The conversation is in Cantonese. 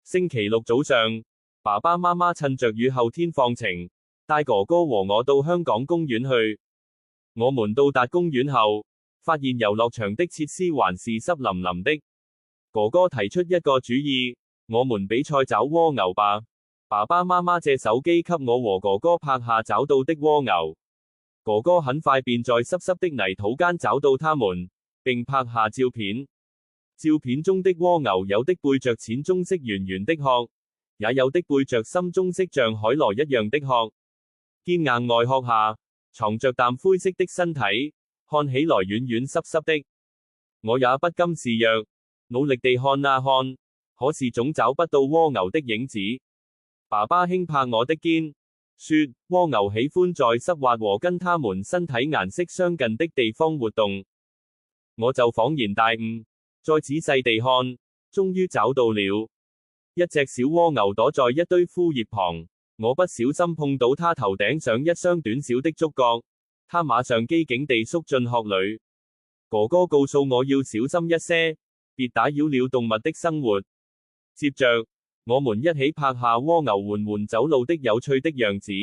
星期六早上，爸爸媽媽趁着雨後天放晴，帶哥哥和我到香港公園去。我們到達公園後，發現遊樂場的設施還是濕淋淋的。哥哥提出一個主意，我們比賽找蝸牛吧。爸爸媽媽借手機給我和哥哥拍下找到的蝸牛。哥哥很快便在濕濕的泥土間找到它們，並拍下照片。照片中的蝸牛有的背着淺棕色圓圓的殼，也有的背着深棕色像海螺一樣的殼。堅硬外殼下，藏着淡灰色的身體，看起來軟軟濕濕的。我也不甘示弱，努力地看啊看，可是總找不到蝸牛的影子。爸爸輕拍我的肩，說蝸牛喜歡在濕滑和跟它們身體顏色相近的地方活動。我就恍然大悟，再仔細地看，終於找到了一隻小蝸牛躲在一堆枯葉旁。我不小心碰到它頭頂上一雙短小的觸角，它馬上機警地縮進殼裏。哥哥告訴我要小心一些，別打擾了動物的生活。接着，我們一起拍下蝸牛緩緩走路的有趣的樣子。